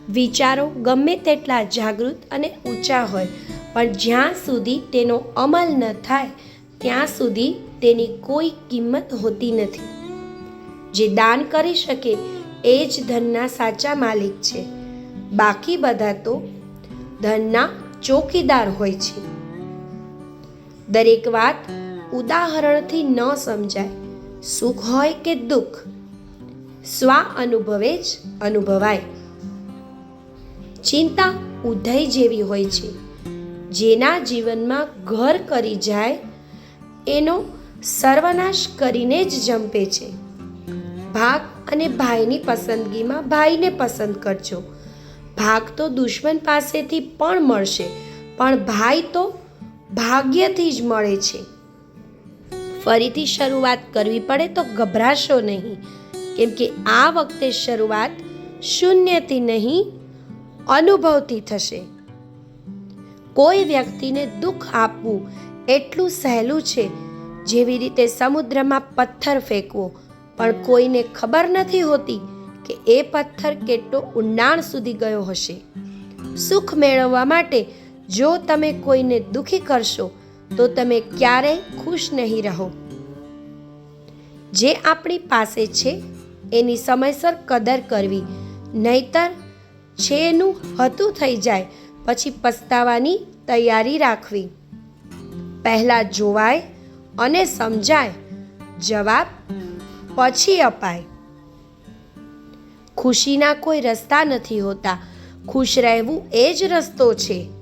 વિચારો ગમે તેટલા જાગૃત અને ઊંચા હોય, પણ જ્યાં સુધી તેનો અમલ ન થાય ત્યાં સુધી તેની કોઈ કિંમત હોતી નથી. જે દાન કરી શકે એ જ ધનના સાચા માલિક છે. બાકી બધા તો ધનના ચોકીદાર હોય છે. દરેક વાત ઉદાહરણથી ન સમજાય. સુખ હોય કે દુઃખ, સ્વ અનુભવે જ અનુભવાય. ચિંતા ઉધઈ જેવી હોય છે. જેના જીવનમાં ઘર કરી જાય એનો સર્વનાશ કરીને જ જંપે છે. ભાગ અને ભાઈની પસંદગીમાં ભાઈને પસંદ કરજો. ભાગ તો દુશ્મન પાસેથી પણ મળશે, પણ ભાઈ તો ભાગ્યથી જ મળે છે. ફરીથી શરૂઆત કરવી પડે તો ગભરાશો નહીં, કેમ કે આ વખતે શરૂઆત શૂન્યથી નહીં, અનુભવથી થશે. કોઈ વ્યક્તિને દુઃખ આપવું એટલું સહેલું છે જેવી રીતે સમુદ્રમાં પથ્થર ફેંકવો, પણ કોઈને ખબર નથી હોતી કે એ પથ્થર કેટલો ઊંડાણ સુધી ગયો હશે. સુખ મેળવવા માટે જો તમે કોઈને દુઃખી કરશો તો તમે ક્યારેય ખુશ નહીં રહો. જે આપણી પાસે છે એની સમયસર કદર કરવી, નહીતર છેનું હતું થઈ જાય પછી પસ્તાવાની તૈયારી રાખવી. પહેલાં જોવાય અને સમજાય, જવાબ પછી અપાય. ખુશીના કોઈ રસ્તા નથી હોતા, ખુશ રહેવું એ જ રસ્તો છે.